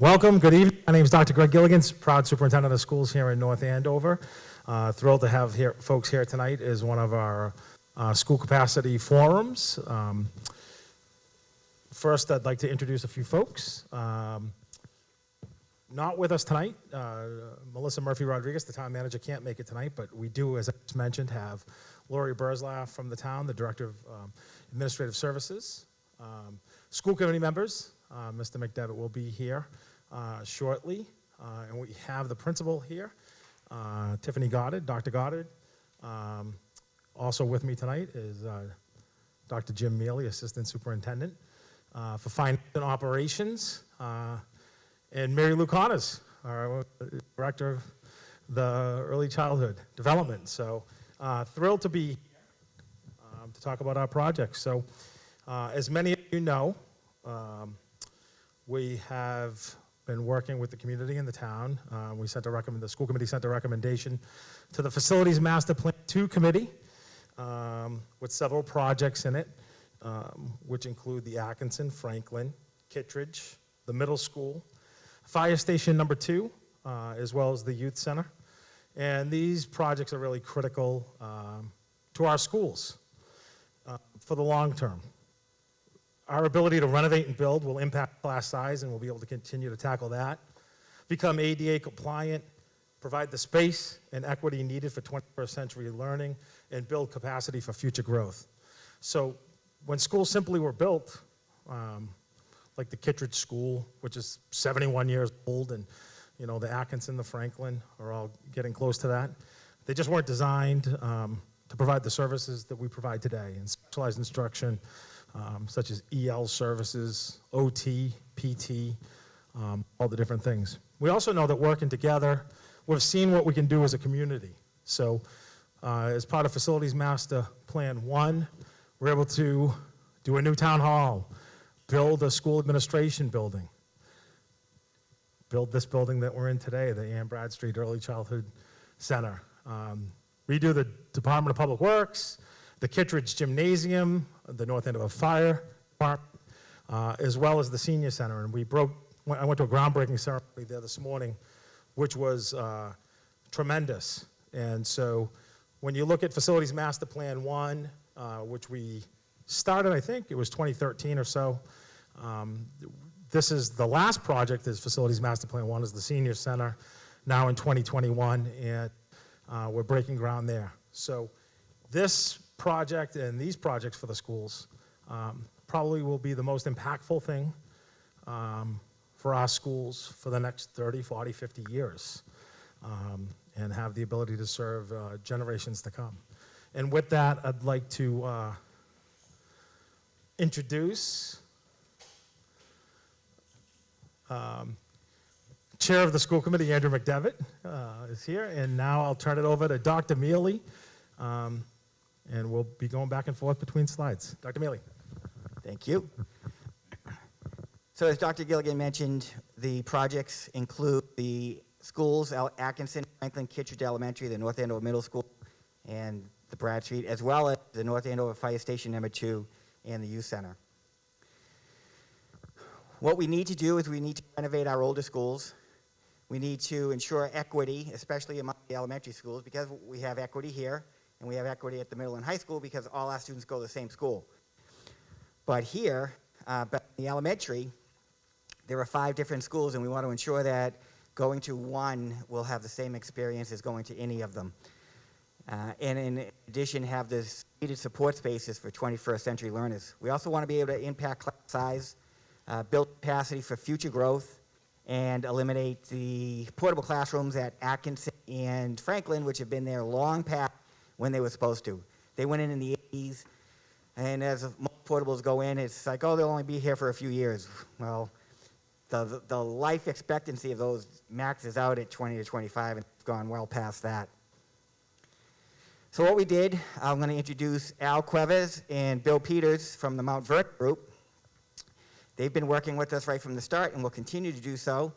Welcome, good evening. My name is Dr. Greg Gilligan, proud superintendent of schools here in North Andover. Thrilled to have folks here tonight as one of our school capacity forums. First, I'd like to introduce a few folks. Not with us tonight. Melissa Murphy-Rodriguez, the town manager, can't make it tonight, but we do, as I just mentioned, have Lori Burzlaff from the town, the Director of Administrative Services. School committee members, Mr. McDevitt will be here shortly, and we have the principal here, Tiffany Goddard, Dr. Goddard. Also with me tonight is Dr. Jim Nealy, Assistant Superintendent for Finance and Operations, and Mary Lou Connors, our Director of the Early Childhood Development. So thrilled to be here to talk about our project. So as many of you know, we have been working with the community in the town. The school committee sent a recommendation to the Facilities Master Plan 2 committee with several projects in it, which include the Atkinson, Franklin, Kittridge, the middle school, Fire Station number 2, as well as the Youth Center. And these projects are really critical to our schools for the long term. Our ability to renovate and build will impact class size, and we'll be able to continue to tackle that. Become ADA compliant, provide the space and equity needed for 21st century learning, and build capacity for future growth. So when schools simply were built, like the Kittridge School, which is 71 years old, and the Atkinson, the Franklin are all getting close to that. They just weren't designed to provide the services that we provide today in specialized instruction, such as EL services, OT, PT, all the different things. We also know that working together, we've seen what we can do as a community. So as part of Facilities Master Plan 1, we're able to do a new town hall, build a school administration building, build this building that we're in today, the Ann Bradstreet Early Childhood Center, redo the Department of Public Works, the Kittridge Gymnasium, the North Andover Fire Department, as well as the Senior Center. And I went to a groundbreaking ceremony there this morning, which was tremendous. And so when you look at Facilities Master Plan 1, which we started, I think it was 2013 or so, this is the last project is Facilities Master Plan 1 is the Senior Center, now in 2021, and we're breaking ground there. So this project and these projects for the schools probably will be the most impactful thing for our schools for the next 30, 40, 50 years, and have the ability to serve generations to come. And with that, I'd like to introduce Chair of the School Committee, Andrew McDevitt, is here. And now I'll turn it over to Dr. Nealy, and we'll be going back and forth between slides. Dr. Nealy. Thank you. So as Dr. Gilligan mentioned, the projects include the schools, Atkinson, Franklin, Kittridge Elementary, the North Andover Middle School, and the Bradstreet, as well as the North Andover Fire Station number 2 and the Youth Center. What we need to do is we need to renovate our older schools. We need to ensure equity, especially among the elementary schools, because we have equity here, and we have equity at the middle and high school because all our students go to the same school. But here, but in the elementary, there are 5 different schools, and we want to ensure that going to one will have the same experience as going to any of them. And in addition, have the needed support spaces for 21st century learners. We also want to be able to impact class size, build capacity for future growth, and eliminate the portable classrooms at Atkinson and Franklin, which have been there long past when they were supposed to. They went in the 80s, and as most portables go in, it's like, oh, they'll only be here for a few years. Well, the life expectancy of those maxes out at 20 to 25, and it's gone well past that. So what we did, I'm going to introduce Al Cuevas and Bill Peters from the Mount Vert Group. They've been working with us right from the start and will continue to do so.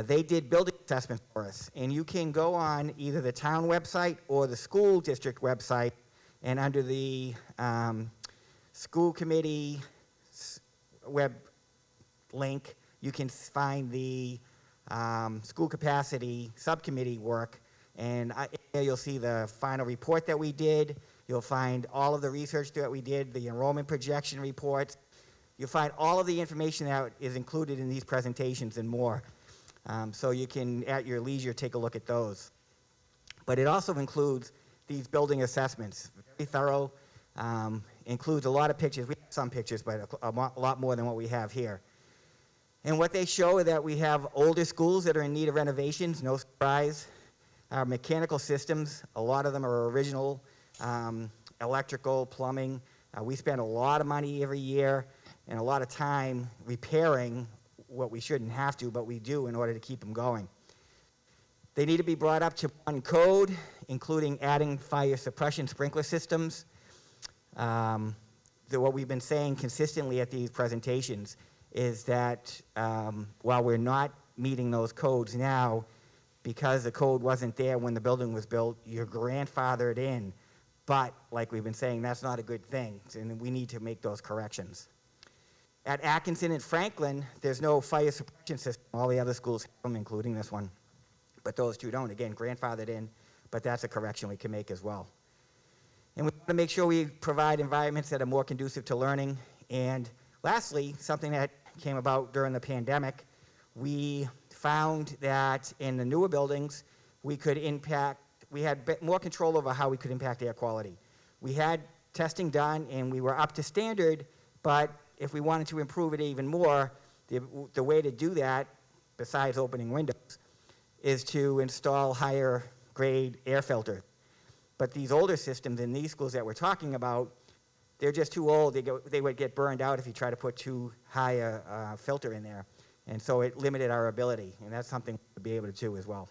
They did building assessments for us, and you can go on either the town website or the school district website, and under the school committee web link, you can find the school capacity subcommittee work, and there you'll see the final report that we did. You'll find all of the research that we did, the enrollment projection reports. You'll find all of the information that is included in these presentations and more. So you can, at your leisure, take a look at those. But it also includes these building assessments, very thorough, includes a lot of pictures. We have some pictures, but a lot more than what we have here. And what they show is that we have older schools that are in need of renovations, no surprise. Our mechanical systems, a lot of them are original, electrical, plumbing. We spend a lot of money every year and a lot of time repairing what we shouldn't have to, but we do in order to keep them going. They need to be brought up to one code, including adding fire suppression sprinkler systems. What we've been saying consistently at these presentations is that while we're not meeting those codes now, because the code wasn't there when the building was built, you're grandfathered in. But like we've been saying, that's not a good thing, and we need to make those corrections. At Atkinson and Franklin, there's no fire suppression system. All the other schools have them, including this one. But those two don't. Again, grandfathered in, but that's a correction we can make as well. And we want to make sure we provide environments that are more conducive to learning. And lastly, something that came about during the pandemic, we found that in the newer buildings, we had more control over how we could impact air quality. We had testing done and we were up to standard, but if we wanted to improve it even more, the way to do that, besides opening windows, is to install higher grade air filters. But these older systems in these schools that we're talking about, they're just too old. They would get burned out if you try to put too high a filter in there. And so it limited our ability, and that's something to be able to do as well.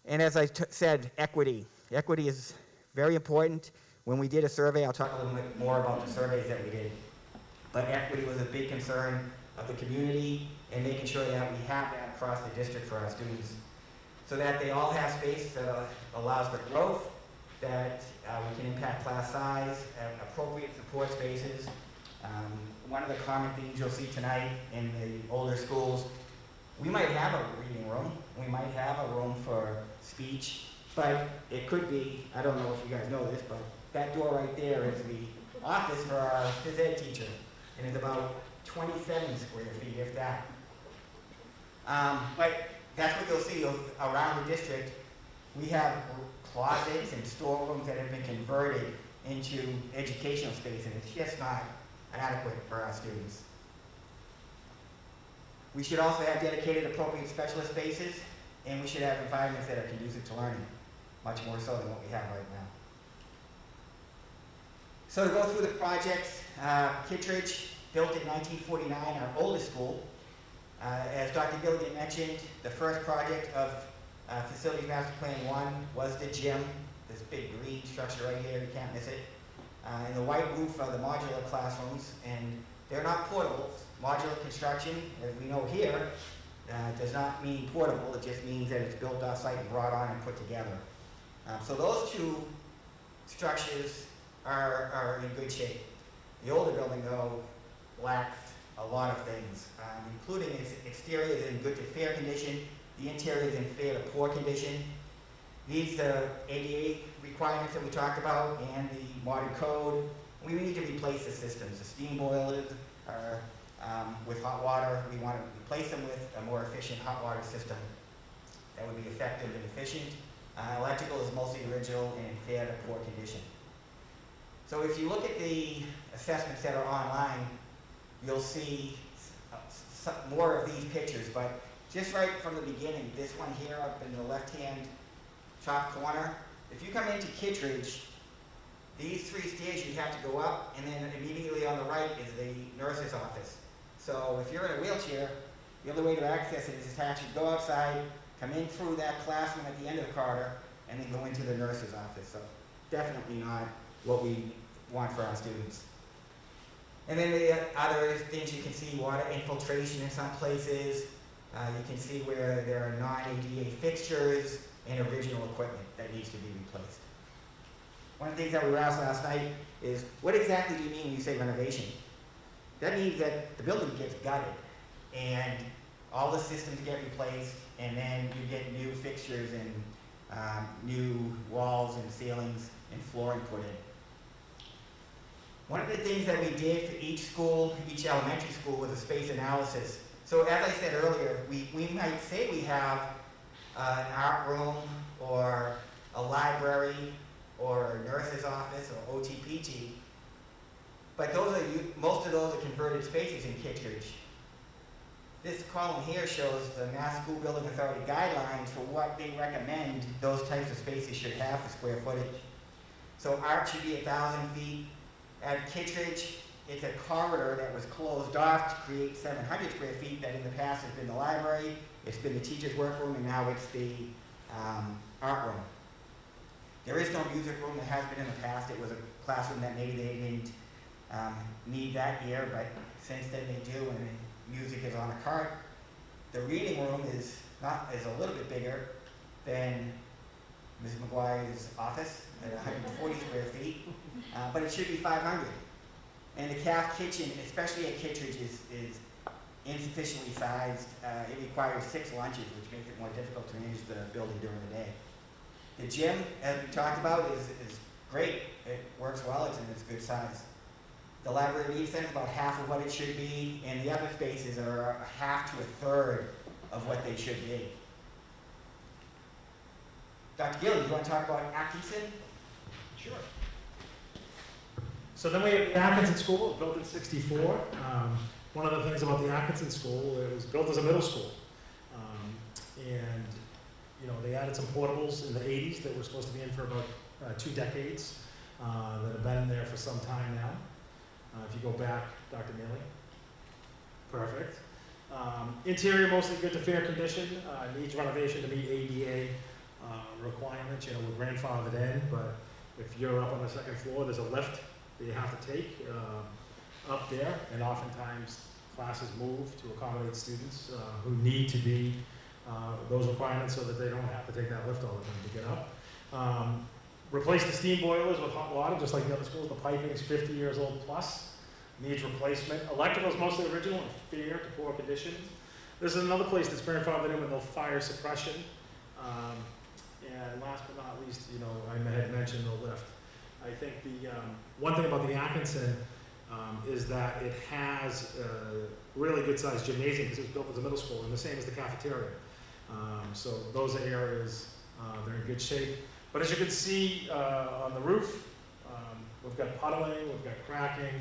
And as I said, equity. Equity is very important. When we did a survey, I'll talk a little bit more about the surveys that we did, but equity was a big concern of the community and making sure that we have that across the district for our students so that they all have space that allows for growth, that we can impact class size, appropriate support spaces. One of the common themes you'll see tonight in the older schools, we might have a reading room, we might have a room for speech, but it could be, I don't know if you guys know this, but that door right there is the office for our phys ed teacher, and it's about 27 square feet, if that. But that's what you'll see around the district. We have closets and storerooms that have been converted into educational space, and it's just not adequate for our students. We should also have dedicated appropriate specialist spaces, and we should have environments that are conducive to learning, much more so than what we have right now. So to go through the projects, Kittridge, built in 1949, our oldest school. As Dr. Gilligan mentioned, the first project of Facilities Master Plan 1 was the gym, this big green structure right here, you can't miss it. And the white roof are the modular classrooms, and they're not portable. Modular construction, as we know here, does not mean portable, it just means that it's built off-site and brought on and put together. So those two structures are in good shape. The older building, though, lacked a lot of things, including its exterior is in good to fair condition, the interior is in fair to poor condition. These ADA requirements that we talked about and the modern code, we need to replace the systems. The steam boilers are with hot water. We want to replace them with a more efficient hot water system that would be effective and efficient. Electrical is mostly original and in fair to poor condition. So if you look at the assessments that are online, you'll see more of these pictures, but just right from the beginning, this one here up in the left-hand top corner, if you come into Kittridge, these three stairs you have to go up, and then immediately on the right is the nurse's office. So if you're in a wheelchair, the only way to access it is to actually go outside, come in through that classroom at the end of the corridor, and then go into the nurse's office. So definitely not what we want for our students. And then the other things you can see, water infiltration in some places. You can see where there are non-ADA fixtures and original equipment that needs to be replaced. One of the things that we were asked last night is, what exactly do you mean when you say renovation? That means that the building gets gutted. and all the systems get replaced, and then you get new fixtures and new walls and ceilings and flooring put in. One of the things that we did for each school, each elementary school, was a space analysis. So as I said earlier, we might say we have an art room or a library or a nurse's office or OTPT, but most of those are converted spaces in Kittridge. This column here shows the Mass School Building Authority guidelines for what they recommend those types of spaces should have for square footage. So art should be 1,000 feet. At Kittridge, it's a corridor that was closed off to create 700 square feet that in the past has been the library, it's been the teacher's workroom, and now it's the art room. There is no music room. There has been in the past. It was a classroom that maybe they didn't need that year, but since then they do, and music is on a cart. The reading room is a little bit bigger than Ms. McGuire's office at 140 square feet, but it should be 500. And the calf kitchen, especially at Kittridge, is insufficiently sized. It requires 6 lunches, which makes it more difficult to manage the building during the day. The gym, as we talked about, is great. It works well, it's in its good size. The library media center is about half of what it should be, and the other spaces are a half to a third of what they should be. Dr. Gill, do you want to talk about Atkinson? Sure. So then we have the Atkinson School, built in '64. One of the things about the Atkinson School, it was built as a middle school. And you know, they added some portables in the '80s that were supposed to be in for about 2 decades, that have been there for some time now. If you go back, Dr. Nealy. Perfect. Interior mostly good to fair condition, needs renovation to meet ADA requirements. You know, we're grandfathered in, but if you're up on the 2nd floor, there's a lift that you have to take up there, and oftentimes classes move to accommodate students who need to be those requirements so that they don't have to take that lift all the time to get up. Replace the steam boilers with hot water, just like the other schools. The piping is 50 years old plus, needs replacement. Electrical is mostly original and fair to poor conditions. This is another place that's grandfathered in with no fire suppression. And last but not least, you know, I had mentioned the lift. I think the one thing about the Atkinson is that it has a really good sized gymnasium because it was built as a middle school, and the same as the cafeteria. So those are areas, they're in good shape. But as you can see on the roof, we've got puddling, we've got cracking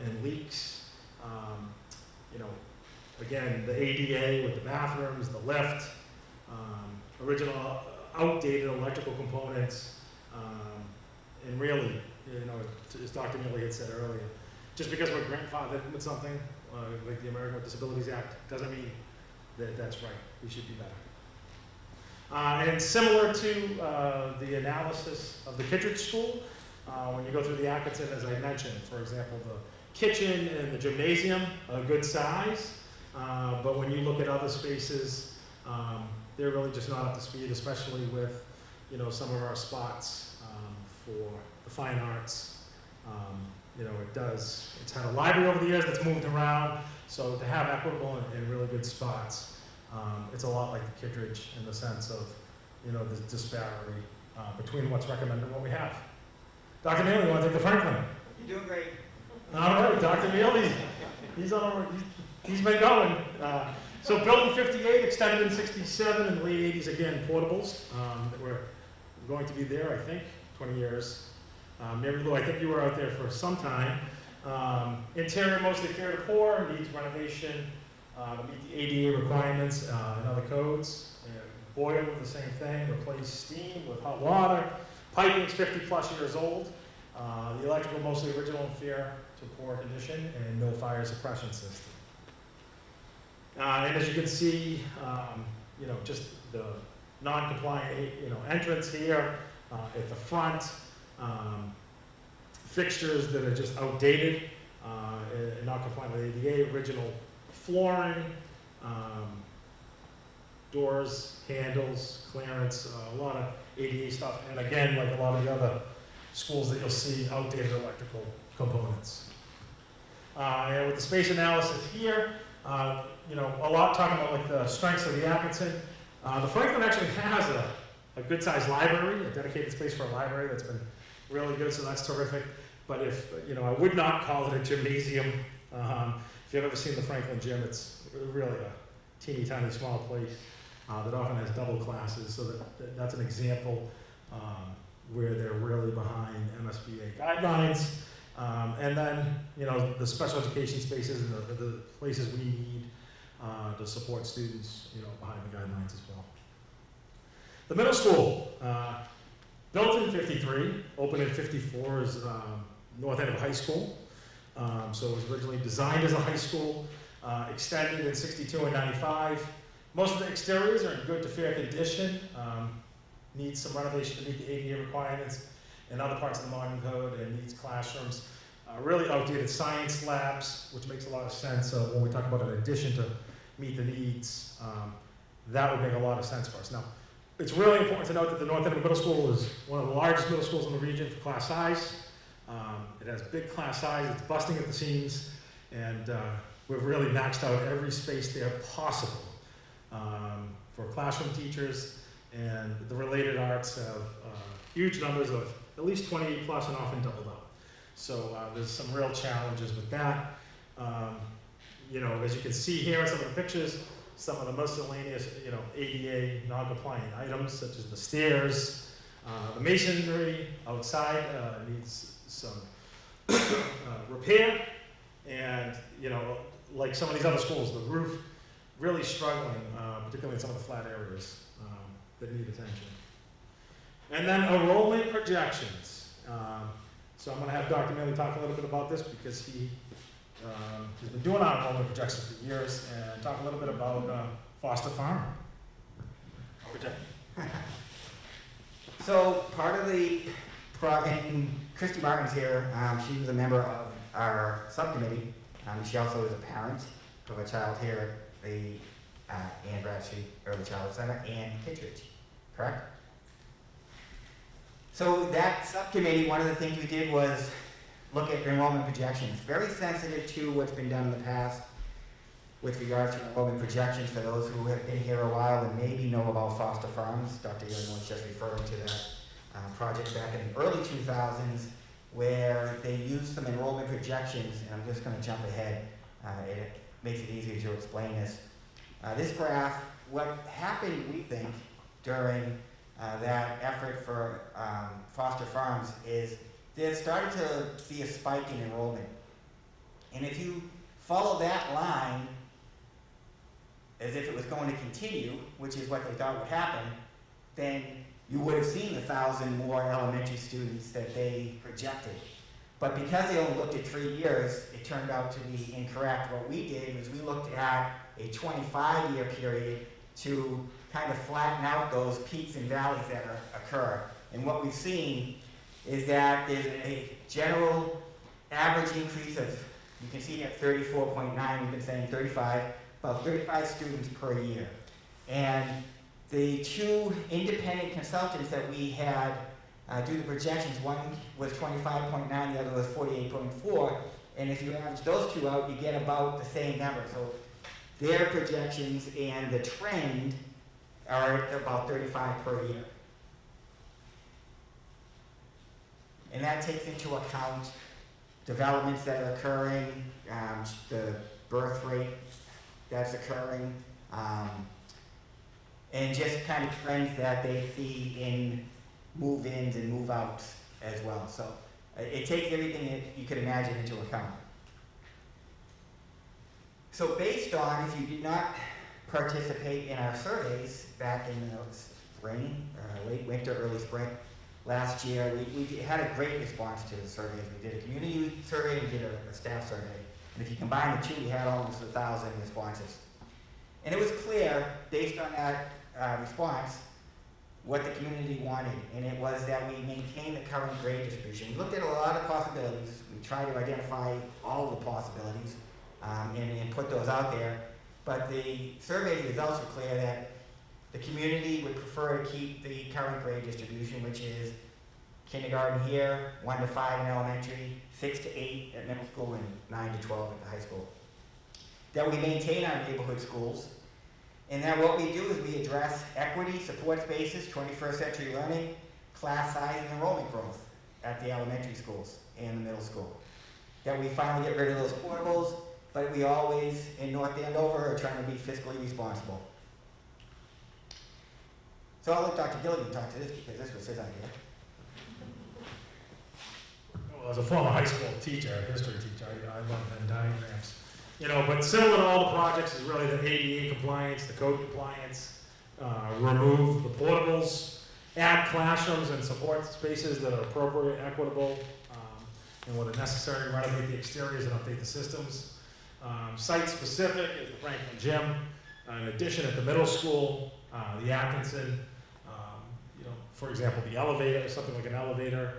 and leaks. You know, again, the ADA with the bathrooms, the lift, original outdated electrical components, and really, you know, as Dr. Nealy had said earlier, just because we're grandfathered with something like the American with Disabilities Act doesn't mean that that's right. We should be better. And similar to the analysis of the Kittridge School, when you go through the Atkinson, as I mentioned, for example, the kitchen and the gymnasium are good size, but when you look at other spaces, they're really just not up to speed, especially with, you know, some of our spots for the fine arts. You know, it's had a library over the years that's moved around, so to have equitable and really good spots, it's a lot like the Kittridge in the sense of, you know, the disparity between what's recommended and what we have. Dr. Nealy, you want to take the Franklin? You're doing great. All right, Dr. Nealy, he's been going. So built in '58, extended in '67, in the late '80s, again, portables that were going to be there, I think, 20 years. Mary Lou, I think you were out there for some time. Interior mostly fair to poor, needs renovation to meet the ADA requirements and other codes. Boiler, the same thing, replace steam with hot water. Piping's 50 plus years old. The electrical mostly original and fair to poor condition, and no fire suppression system. And as you can see, you know, just the non-compliant, you know, entrance here at the front, fixtures that are just outdated and not compliant with ADA, original flooring, doors, handles, clearance, a lot of ADA stuff, and again, like a lot of the other schools that you'll see, outdated electrical components. And with the space analysis here, you know, a lot talking about like the strengths of the Atkinson. The Franklin actually has a good-sized library, a dedicated space for a library that's been really good, so that's terrific. But if, you know, I would not call it a gymnasium. If you've ever seen the Franklin gym, it's really a teeny tiny small place that often has double classes, so that's an example where they're really behind MSBA guidelines. And then, you know, the special education spaces and the places we need to support students, you know, behind the guidelines as well. The middle school, built in 53, opened in 54 is north end of high school. So it was originally designed as a high school, extended in 62 and 95. Most of the exteriors are in good to fair condition. Needs some renovation to meet the ADA requirements and other parts of the modern code, and needs classrooms. Really outdated science labs, which makes a lot of sense. So when we talk about an addition to meet the needs, that would make a lot of sense for us. Now, it's really important to note that the North End of Middle School is one of the largest middle schools in the region for class size. It has big class size, it's busting at the seams, and we've really maxed out every space there possible for classroom teachers, and the related arts have huge numbers of at least 28 plus and often doubled up. So there's some real challenges with that. You know, as you can see here in some of the pictures, some of the miscellaneous, you know, ADA non-compliant items such as the stairs, the masonry outside needs some repair, and you know, like some of these other schools, the roof really struggling, particularly in some of the flat areas that need attention. And then enrollment projections. So I'm going to have Dr. Nealy talk a little bit about this because he's been doing our enrollment projections for years, and talk a little bit about Foster Farm. So part of the, and Christy Martin's here, she was a member of our subcommittee. She also is a parent of a child here at the Ann Bradstreet Early Childhood Center and Kittridge, correct? So that subcommittee, one of the things we did was look at enrollment projections. Very sensitive to what's been done in the past with regards to enrollment projections for those who have been here a while and maybe know about Foster Farms. Dr. Ewing was just referring to that project back in the early 2000s where they used some enrollment projections, and I'm just going to jump ahead. It makes it easier to explain this. This graph, what happened, we think, during that effort for Foster Farms is there started to be a spike in enrollment. And if you follow that line as if it was going to continue, which is what they thought would happen, then you would have seen 1,000 more elementary students that they projected. But because they only looked at 3 years, it turned out to be incorrect. What we did was we looked at a 25-year period to kind of flatten out those peaks and valleys that occur. And what we've seen is that there's a general average increase of, you can see at 34.9, we've been saying 35, about 35 students per year. And the two independent consultants that we had do the projections, one was 25.9, the other was 48.4, and if you average those two out, you get about the same number. So their projections and the trend are about 35 per year. And that takes into account developments that are occurring, the birth rate that's occurring, and just kind of trends that they see in move-ins and move-outs as well. So it takes everything that you could imagine into account. So based on, if you did not participate in our surveys back in the spring, late winter, early spring, last year, we had a great response to the surveys. We did a community survey, we did a staff survey. And if you combine the two, we had almost 1,000 responses. And it was clear, based on that response, what the community wanted. And it was that we maintain the current grade distribution. We looked at a lot of possibilities. We tried to identify all the possibilities and put those out there. But the survey results were clear that the community would prefer to keep the current grade distribution, which is kindergarten here, 1 to 5 in elementary, 6 to 8 at middle school, and 9 to 12 at the high school. that we maintain our neighborhood schools, and then what we do is we address equity, support spaces, 21st century learning, class size, and enrollment growth at the elementary schools and the middle school. That we finally get rid of those portables, but we always, in North Andover, are trying to be fiscally responsible. So I'll let Dr. Gilligan talk to this because this was his idea. Well, as a former high school teacher, history teacher, I love Venn diagrams. You know, but similar to all the projects is really the ADA compliance, the code compliance, remove the portables, add classrooms and support spaces that are appropriate, equitable, and when necessary, renovate the exteriors and update the systems. Site-specific is the Franklin Gym. In addition, at the middle school, the Atkinson, you know, for example, the elevator, something like an elevator,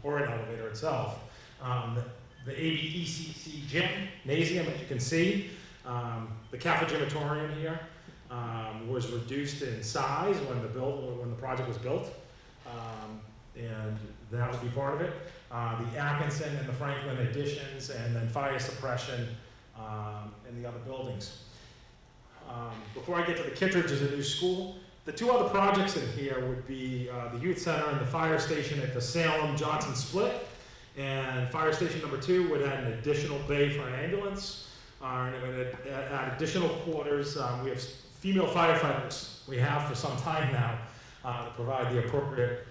or an elevator itself. The ABECC gym, Nasium, as you can see. The cafeterium here was reduced in size when the project was built, and that would be part of it. The Atkinson and the Franklin additions, and then fire suppression in the other buildings. Before I get to the Kittridge as a new school, the two other projects in here would be the youth center and the fire station at the Salem-Johnson split. And fire station number 2 would add an additional bay for an ambulance, and it would add additional quarters. We have female firefighters, we have for some time now, to provide the appropriate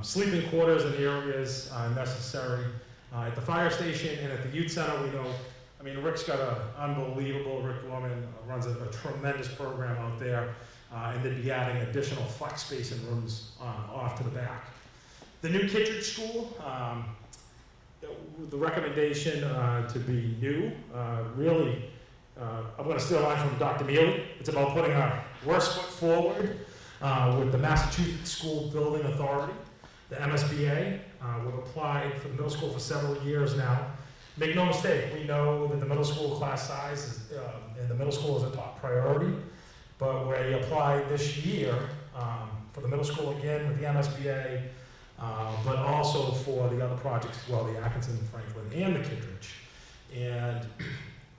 sleeping quarters in the areas necessary. At the fire station and at the youth center, we know, I mean, Rick's got an unbelievable, Rick Gorman runs a tremendous program out there, and they'd be adding additional flex space and rooms off to the back. The new Kittridge school, the recommendation to be new, really, I'm going to steal a line from Dr. Nealy. It's about putting our worst foot forward with the Massachusetts School Building Authority, the MSBA. We've applied for the middle school for several years now. Make no mistake, we know that the middle school class size is, and the middle school is a top priority, but we applied this year for the middle school again with the MSBA, but also for the other projects as well, the Atkinson, Franklin, and the Kittridge. And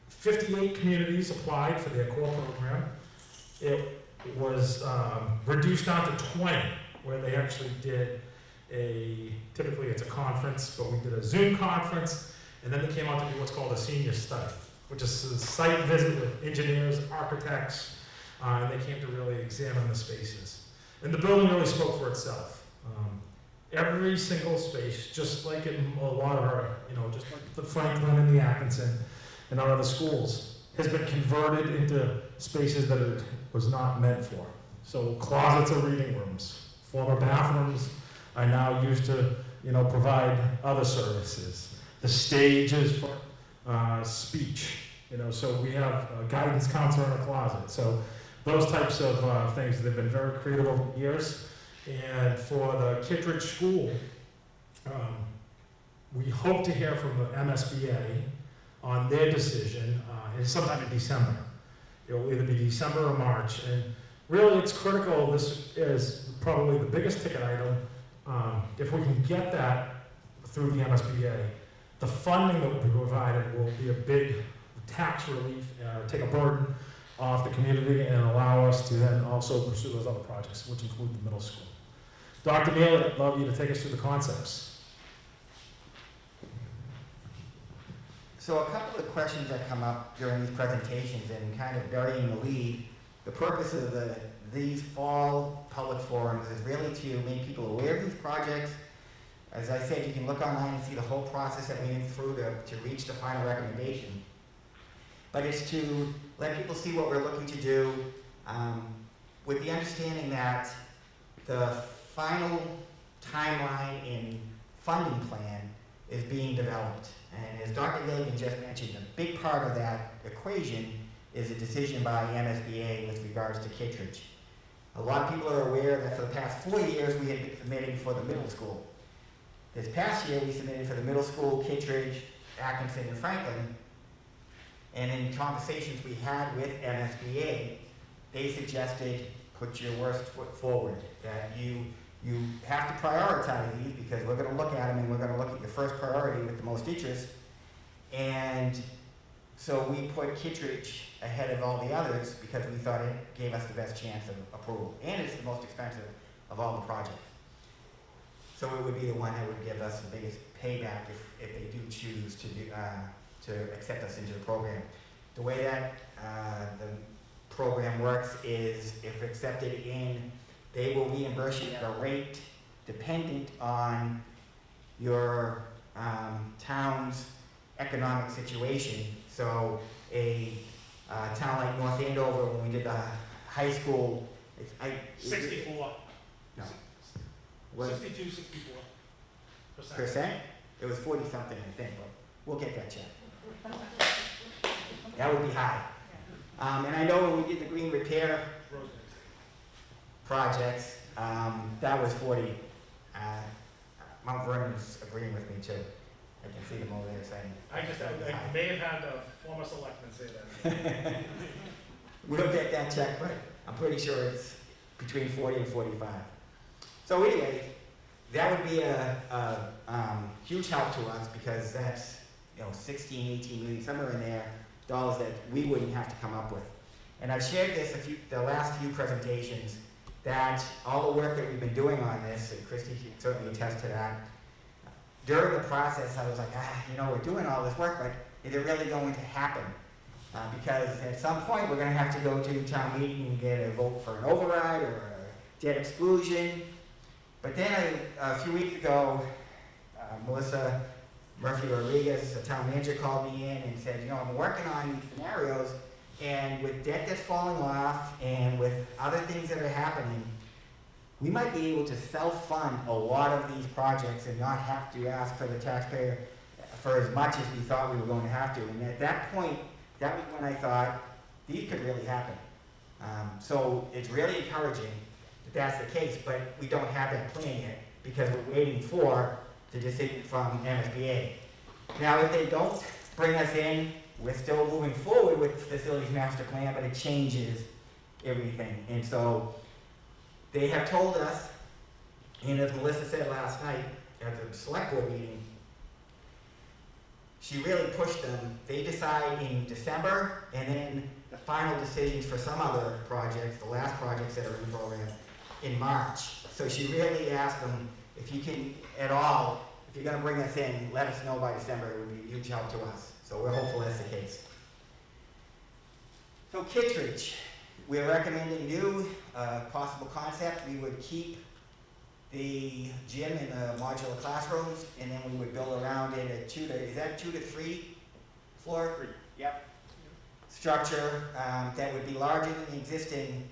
58 communities applied for their core program. It was reduced down to 20, where they actually did typically it's a conference, but we did a Zoom conference, and then they came out to do what's called a senior study, which is a site visit with engineers, architects, and they came to really examine the spaces. And the building really spoke for itself. Every single space, just like in a lot of our, you know, just like the Franklin and the Atkinson and our other schools, has been converted into spaces that it was not meant for. So closets are reading rooms. Former bathrooms are now used to, you know, provide other services. The stage is for speech, you know, so we have a guidance counselor in a closet. So those types of things, they've been very creative over the years. And for the Kittridge School, we hope to hear from the MSBA on their decision sometime in December. It will either be December or March. And really, it's critical. This is probably the biggest ticket item. If we can get that through the MSBA, the funding that will be provided will be a big tax relief, take a burden off the community, and allow us to then also pursue those other projects, which include the middle school. Dr. Nealy, I'd love you to take us through the concepts. So a couple of questions that come up during these presentations and kind of burying the lead, the purpose of these fall public forums is really to make people aware of these projects. As I said, you can look online and see the whole process that we went through to reach the final recommendation. But it's to let people see what we're looking to do with the understanding that the final timeline and funding plan is being developed. And as Dr. Gilligan just mentioned, a big part of that equation is a decision by the MSBA with regards to Kittridge. A lot of people are aware that for the past 4 years we had been submitting for the middle school. This past year we submitted for the middle school, Kittridge, Atkinson, and Franklin. And in conversations we had with MSBA, they suggested put your worst foot forward, that you have to prioritize these because we're going to look at them and we're going to look at your first priority with the most interest. And So we put Kittridge ahead of all the others because we thought it gave us the best chance of approval. And it's the most expensive of all the projects. So it would be the one that would give us the biggest payback if they do choose to accept us into the program. The way that the program works is if accepted in, they will reimburse you at a rate dependent on your town's economic situation. So a town like North Andover, when we did the high school, 64. No. Was 62, 64 percent? It was 40 something, I think, but we'll get that checked. That would be high. And I know when we did the green repair projects, that was 40. Mount Vernon's agreeing with me too. I can see them over there saying. I may have had a former selectman say that. We'll get that checked, but I'm pretty sure it's between 40 and 45. So anyway, that would be a huge help to us because that's 16, 18 million, somewhere in there, dollars that we wouldn't have to come up with. And I've shared this the last few presentations, that all the work that we've been doing on this, and Christy can certainly attest to that, during the process I was like, we're doing all this work, but is it really going to happen? Because at some point we're going to have to go to town meeting and get a vote for an override or a debt exclusion. But then a few weeks ago, Melissa Murphy-Rodriguez, the town manager, called me in and said, I'm working on these scenarios, and with debt that's falling off and with other things that are happening, we might be able to self-fund a lot of these projects and not have to ask for the taxpayer for as much as we thought we were going to have to. And at that point, that was when I thought, these could really happen. So it's really encouraging that that's the case, but we don't have that plan yet because we're waiting for the decision from MSBA. Now, if they don't bring us in, we're still moving forward with the facilities master plan, but it changes everything. And so they have told us, and as Melissa said last night at the select board meeting, she really pushed them. They decide in December, and then the final decisions for some other projects, the last projects that are in the program, in March. So she really asked them, if you can at all, if you're going to bring us in, let us know by December. It would be a huge help to us. So we're hopeful that's the case. So Kittridge, we're recommending new possible concept. We would keep the gym in the modular classrooms, and then we would build around it a 2 to 3 floor? 3. Yep. Structure that would be larger than the existing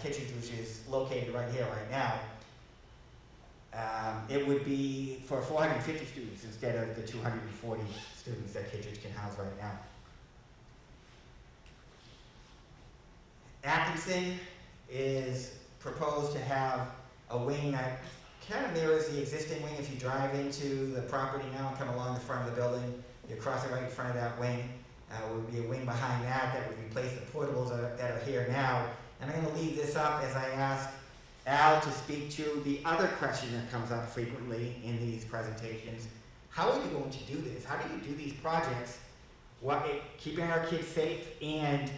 Kittridge, which is located right here, right now. It would be for 450 students instead of the 240 students that Kittridge can house right now. Atkinson is proposed to have a wing that kind of mirrors the existing wing. If you drive into the property now and come along the front of the building, you cross it right in front of that wing. Would be a wing behind that would replace the portables that are here now. And I'm going to leave this up as I ask Al to speak to the other question that comes up frequently in these presentations. How are you going to do this? How do you do these projects, keeping our kids safe and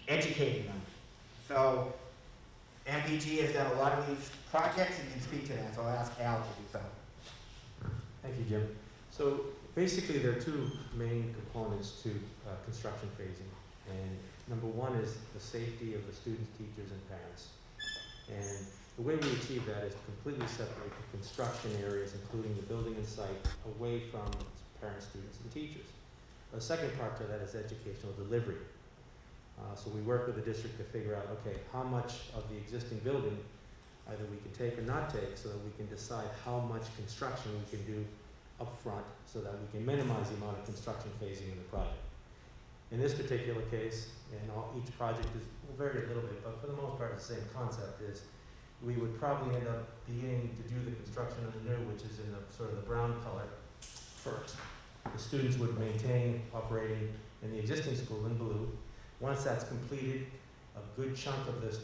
educating them? So MPG has done a lot of these projects and can speak to that, so I'll ask Al to do so. Thank you, Jim. So basically there are two main components to construction phasing. And number one is the safety of the students, teachers, and parents. And the way we achieve that is to completely separate the construction areas, including the building and site, away from parents, students, and teachers. The second part to that is educational delivery. So we work with the district to figure out, okay, how much of the existing building either we can take or not take, so that we can decide how much construction we can do up front so that we can minimize the amount of construction phasing in the project. In this particular case, and each project is will vary a little bit, but for the most part the same concept is we would probably end up beginning to do the construction of the new, which is in the sort of the brown color first. The students would maintain operating in the existing school in blue. Once that's completed, a good chunk of the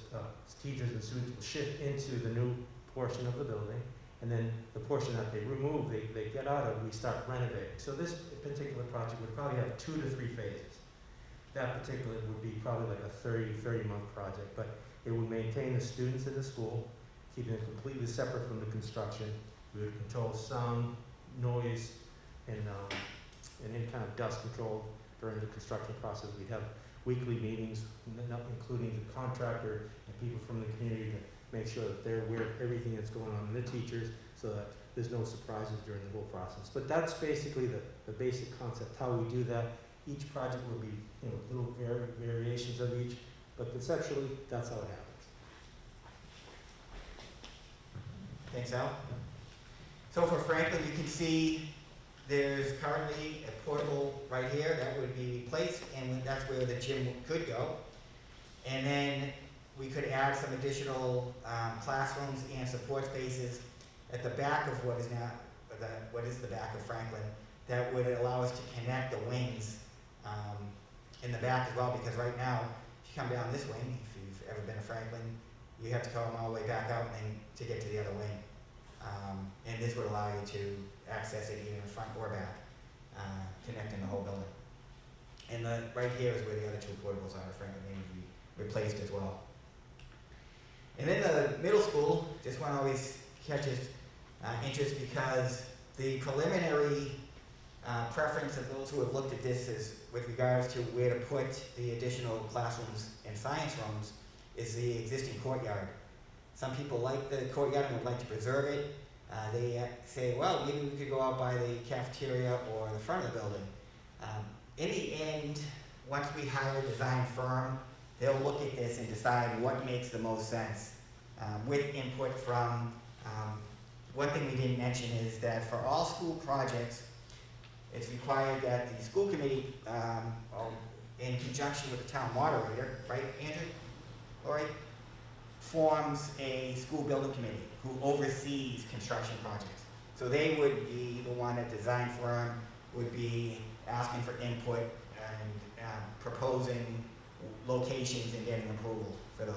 teachers and students will shift into the new portion of the building, And then the portion that they remove, they get out of, we start renovating. So this particular project would probably have 2 to 3 phases. That particular would be probably like a 30-month project, but it would maintain the students in the school, keeping it completely separate from the construction. We would control sound, noise, and any kind of dust control during the construction process. We'd have weekly meetings, including the contractor and people from the community to make sure that they're aware of everything that's going on, and the teachers, so that there's no surprises during the whole process. But that's basically the basic concept, how we do that. Each project will be, little variations of each, but conceptually, that's how it happens. Thanks, Al. So for Franklin, you can see there's currently a portable right here that would be placed, and that's where the gym could go. And then we could add some additional classrooms and support spaces at the back of what is the back of Franklin that would allow us to connect the wings in the back as well, because right now, if you come down this wing, if you've ever been to Franklin, you have to come all the way back out and then to get to the other wing. And this would allow you to access it either in front or back, connecting the whole building. And right here is where the other 2 portables are. Franklin may be replaced as well. And then the middle school, this one always catches interest because the preliminary preference of those who have looked at this is with regards to where to put the additional classrooms and science rooms is the existing courtyard. Some people like the courtyard and would like to preserve it. They say, well, maybe we could go out by the cafeteria or the front of the building. In the end, once we hire a design firm, they'll look at this and decide what makes the most sense. With input from, one thing we didn't mention is that for all school projects, it's required that the school committee, in conjunction with the town moderator, right, Andrew, Lori, forms a school building committee who oversees construction projects. So they would be the one, a design firm would be asking for input and proposing locations and getting approval for those.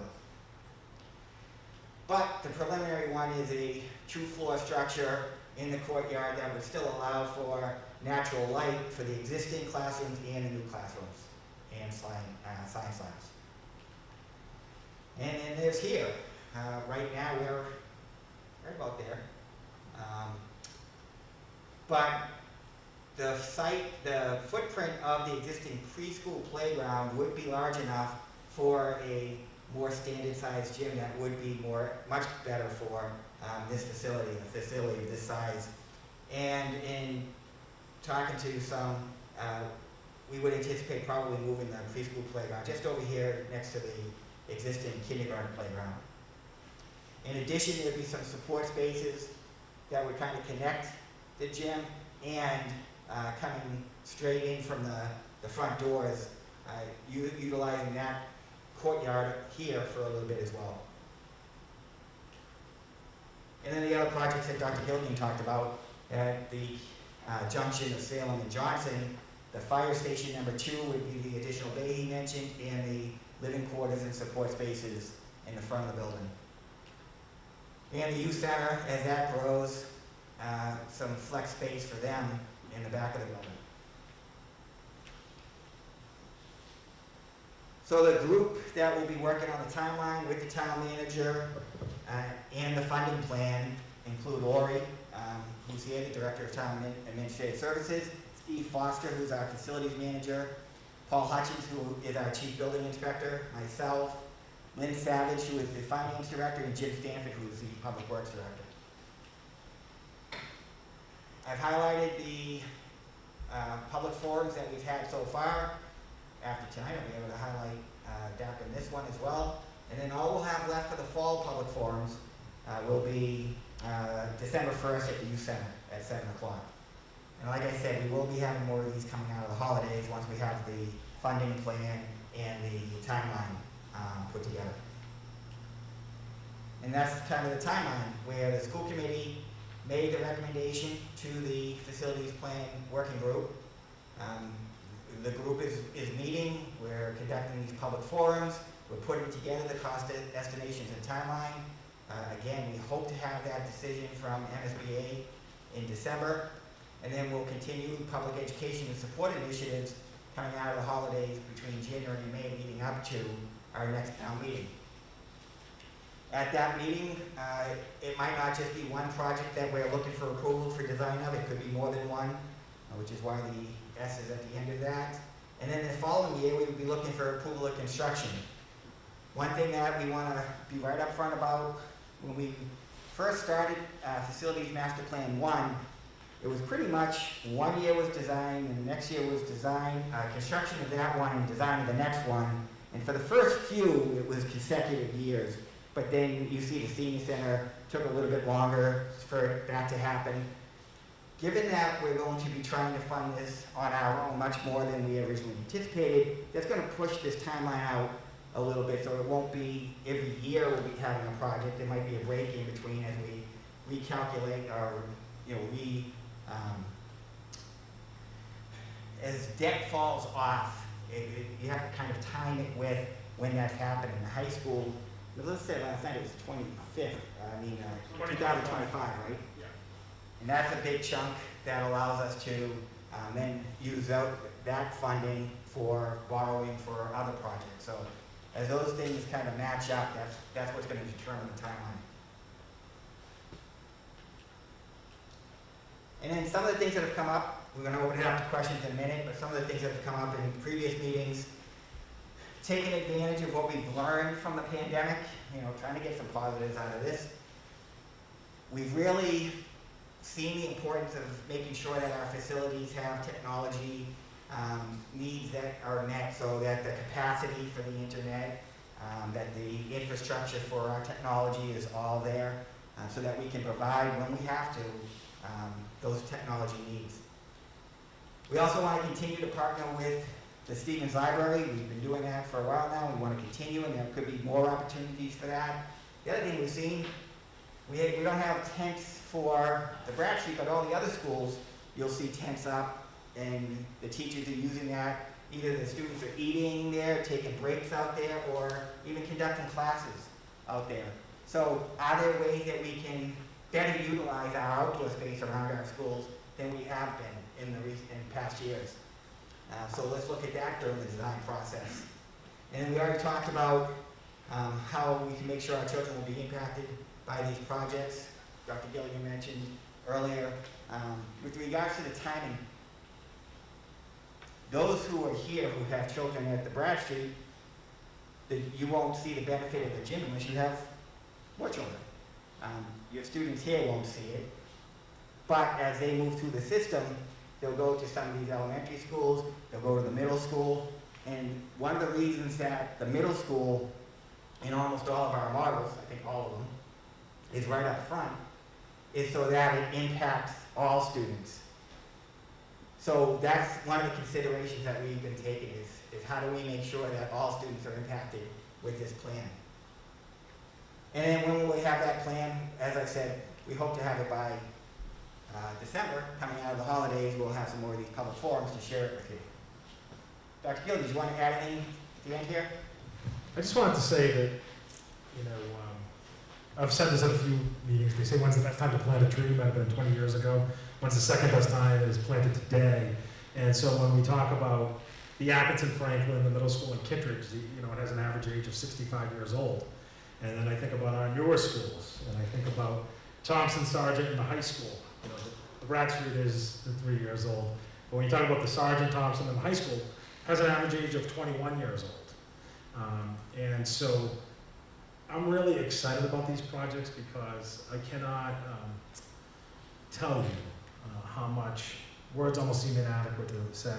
But the preliminary one is a 2-floor structure in the courtyard that would still allow for natural light for the existing classrooms and the new classrooms and science labs. And then there's here. Right now we're right about there. But the site, the footprint of the existing preschool playground would be large enough for a more standard sized gym that would be much better for this facility, a facility of this size. And in talking to some, we would anticipate probably moving the preschool playground just over here next to the existing kindergarten playground. In addition, there'd be some support spaces that would kind of connect the gym and coming straight in from the front doors, utilizing that courtyard here for a little bit as well. And then the other projects that Dr. Gilligan talked about at the junction of Salem and Johnson, the fire station number 2 would be the additional bay he mentioned, and the living quarters and support spaces in the front of the building. And the youth center, as that grows, some flex space for them in the back of the building. So the group that will be working on the timeline with the town manager and the funding plan include Lori, who's here, the Director of Town Administrative Services, Steve Foster, who's our Facilities Manager, Paul Hutchins, who is our Chief Building Inspector, myself, Lynn Savage, who is the Finance Director, and Jim Stanford, who is the Public Works Director. I've highlighted the public forums that we've had so far. After tonight, I'll be able to highlight DAC in this one as well. And then all we'll have left for the fall public forums will be December 1st at the Youth Center at 7 o'clock. And like I said, we will be having more of these coming out of the holidays once we have the funding plan and the timeline put together. And that's kind of the timeline where the school committee made the recommendation to the facilities plan working group. The group is meeting, we're conducting these public forums, we're putting together the cost estimations and timeline. Again, we hope to have that decision from MSBA in December, and then we'll continue public education and support initiatives coming out of the holidays between January and May leading up to our next town meeting. At that meeting, it might not just be one project that we're looking for approval for design of, it could be more than one, which is why the S is at the end of that. And then the following year, we would be looking for approval of construction. One thing that we want to be right up front about, when we first started Facilities Master Plan 1, it was pretty much 1 year was design, and the next year was design, construction of that one, and design of the next one. And for the first few, it was consecutive years. But then you see the senior center took a little bit longer for that to happen. Given that we're going to be trying to fund this on our own much more than we originally anticipated, that's going to push this timeline out a little bit, so it won't be every year we'll be having a project. There might be a break in between as we recalculate or, as debt falls off, you have to kind of time it with when that's happening. The high school, let's say last night it was 2025, right? Yeah. And that's a big chunk that allows us to then use out that funding for borrowing for other projects. So as those things kind of match up, that's what's going to determine the timeline. And then some of the things that have come up, we're going to open it up to questions in a minute, but some of the things that have come up in previous meetings, taking advantage of what we've learned from the pandemic, trying to get some positives out of this. We've really seen the importance of making sure that our facilities have technology needs that are met, so that the capacity for the internet, that the infrastructure for our technology is all there, so that we can provide when we have to those technology needs. We also want to continue to partner with the Stevens Library. We've been doing that for a while now. We want to continue, and there could be more opportunities for that. The other thing we've seen, we don't have tents for the Bradstreet, but all the other schools, you'll see tents up, and the teachers are using that. Either the students are eating there, taking breaks out there, or even conducting classes out there. So are there ways that we can better utilize our outdoor space around our schools than we have been in past years? So let's look at that during the design process. And we already talked about how we can make sure our children will be impacted by these projects. Dr. Gilligan mentioned earlier. With regards to the timing, those who are here who have children at the Bradstreet, you won't see the benefit of the gym unless you have more children. Your students here won't see it. But as they move through the system, they'll go to some of these elementary schools, they'll go to the middle school, and one of the reasons that the middle school, in almost all of our models, I think all of them, is right up front, is so that it impacts all students. So that's one of the considerations that we've been taking is how do we make sure that all students are impacted with this plan. And then when we have that plan, as I said, we hope to have it by December. Coming out of the holidays, we'll have some more of these public forums to share it with you. Dr. Gill, did you want to add anything at the end here? I just wanted to say that, I've said this at a few meetings. They say, when's the best time to plant a tree? Might have been 20 years ago. When's the second best time is planted today. And so when we talk about the Atkinson Franklin, the middle school in Kittridge, it has an average age of 65 years old. And then I think about our newer schools, and I think about Thompson Sargent in the high school. The Bradstreet is 3 years old. But when you talk about the Sargent Thompson in the high school, has an average age of 21 years old. And so I'm really excited about these projects because I cannot tell you how much, words almost seem inadequate to say.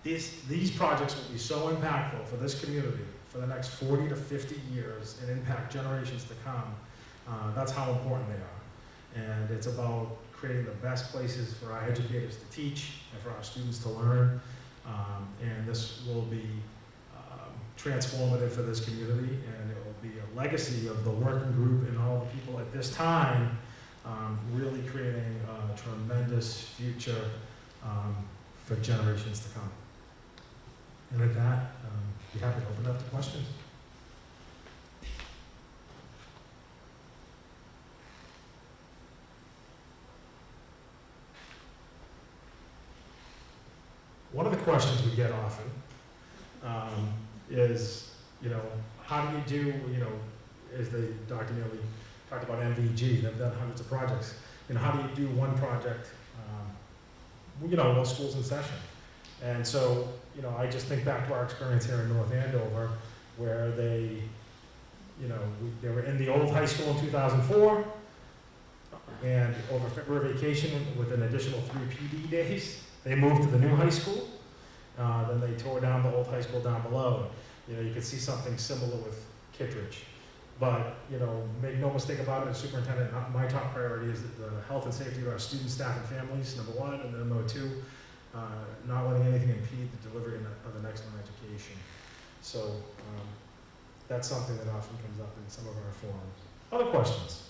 These projects will be so impactful for this community for the next 40 to 50 years and impact generations to come. That's how important they are. And it's about creating the best places for our educators to teach and for our students to learn. And this will be transformative for this community, and it will be a legacy of the working group and all the people at this time really creating a tremendous future for generations to come. And with that, I'd be happy to open up to questions. questions we get often is, how do you do, as Dr. Nealy talked about MVG, they've done hundreds of projects. How do you do one project, while school's in session? And so, I just think back to our experience here in North Andover, where they were in the old high school in 2004, and over February vacation, with an additional 3 PD days, they moved to the new high school. Then they tore down the old high school down below. You could see something similar with Kittridge. But, make no mistake about it, as superintendent, my top priority is the health and safety of our students, staff, and families, number one, and then number two, not letting anything impede the delivery of an excellent education. So that's something that often comes up in some of our forums. Other questions?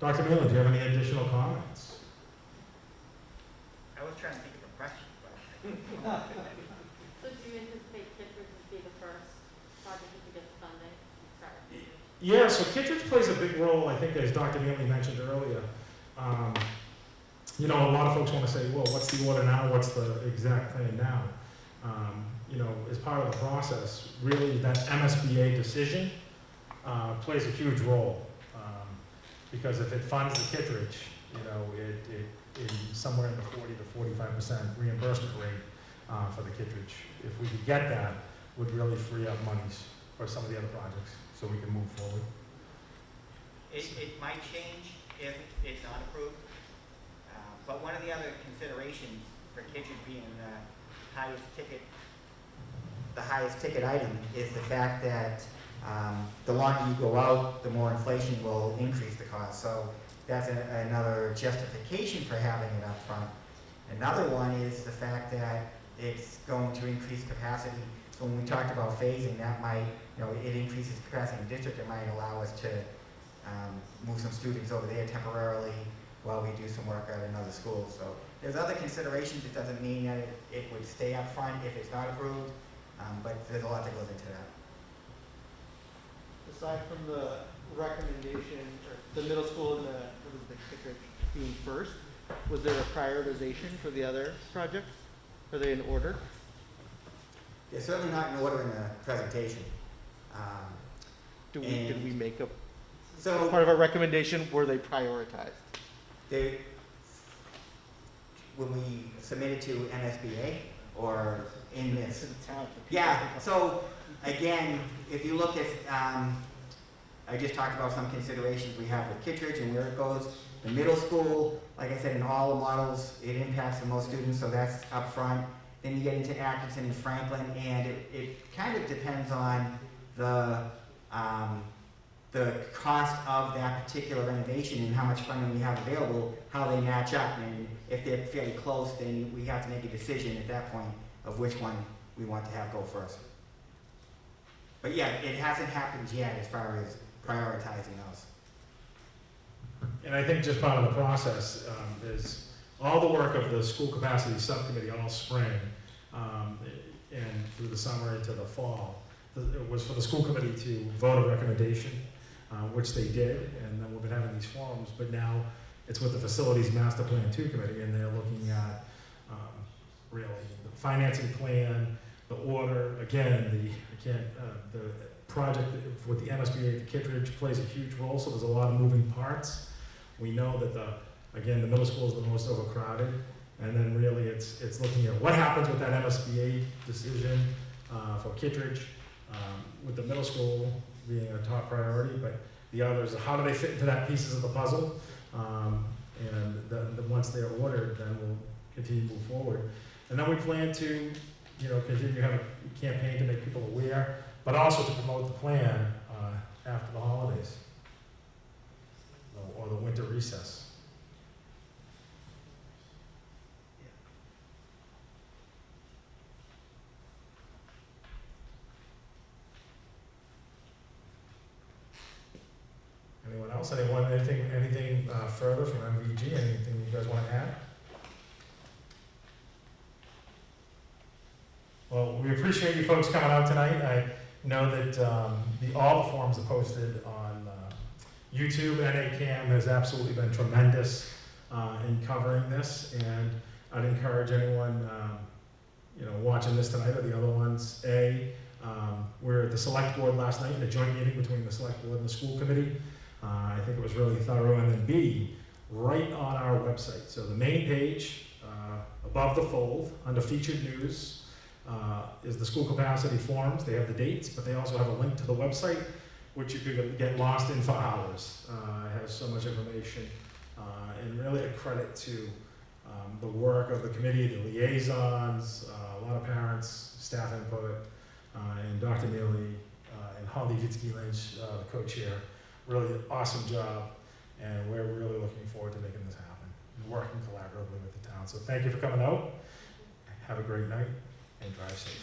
Dr. Nealy, do you have any additional comments? I was trying to think of a question, but. So do you anticipate Kittridge would be the first project to get the funding? Sorry. Yeah, so Kittridge plays a big role, I think, as Dr. Nealy mentioned earlier. A lot of folks want to say, well, what's the order now? What's the exact plan now? As part of the process, really that MSBA decision plays a huge role. Because if it funds the Kittridge, it somewhere in the 40 to 45% reimbursement rate for the Kittridge. If we could get that, would really free up monies for some of the other projects, so we can move forward. It might change if it's not approved, but one of the other considerations for Kittridge being the highest ticket item is the fact that the longer you go out, the more inflation will increase the cost. So that's another justification for having it up front. Another one is the fact that it's going to increase capacity. So when we talked about phasing, that might, it increases capacity in the district. It might allow us to move some students over there temporarily while we do some work at another school. So there's other considerations. It doesn't mean that it would stay up front if it's not approved, but there's a lot that goes into that. Aside from the recommendation, or the middle school and the Kittridge being first, was there a prioritization for the other projects? Are they in order? They're certainly not in order in the presentation. Did we make a So part of our recommendation? Were they prioritized? when we submitted to MSBA or in this? To the town, to people. Yeah, so again, if you look at, I just talked about some considerations we have with Kittridge and where it goes. The middle school, like I said, in all the models, it impacts the most students, so that's up front. Then you get into Atkinson and Franklin, and it kind of depends on the cost of that particular renovation and how much funding we have available, how they match up. And if they're fairly close, then we have to make a decision at that point of which one we want to have go first. But yeah, it hasn't happened yet as far as prioritizing those. And I think just part of the process is all the work of the school capacity subcommittee all spring and through the summer into the fall. It was for the school committee to vote a recommendation, which they did, and then we've been having these forums, but now it's with the Facilities Master Plan 2 committee, and they're looking at really the financing plan, the order, again, the project with the MSBA at Kittridge plays a huge role, so there's a lot of moving parts. We know that the middle school is the most overcrowded, and then really it's looking at what happens with that MSBA decision for Kittridge, with the middle school being a top priority, but the others, how do they fit into that pieces of the puzzle? And then once they're ordered, then we'll continue to move forward. And then we plan to, continue to have a campaign to make people aware, but also to promote the plan after the holidays or the winter recess. Anyone else? Anything further from MVG? Anything you guys want to add? Well, we appreciate you folks coming out tonight. I know that all the forums are posted on YouTube. NACAM has absolutely been tremendous in covering this, and I'd encourage anyone watching this tonight or the other ones. We were at the select board last night in a joint meeting between the select board and the school committee. I think it was really thorough. And then B, right on our website. So the main page, above the fold, under featured news, is the school capacity forums. They have the dates, but they also have a link to the website, which you could get lost in for hours. It has so much information, and really a credit to the work of the committee, the liaisons, a lot of parents, staff input, and Dr. Nealy and Holly Vitsky-Lynch, the co-chair. Really an awesome job, and we're really looking forward to making this happen and working collaboratively with the town. So thank you for coming out. Have a great night and drive safe.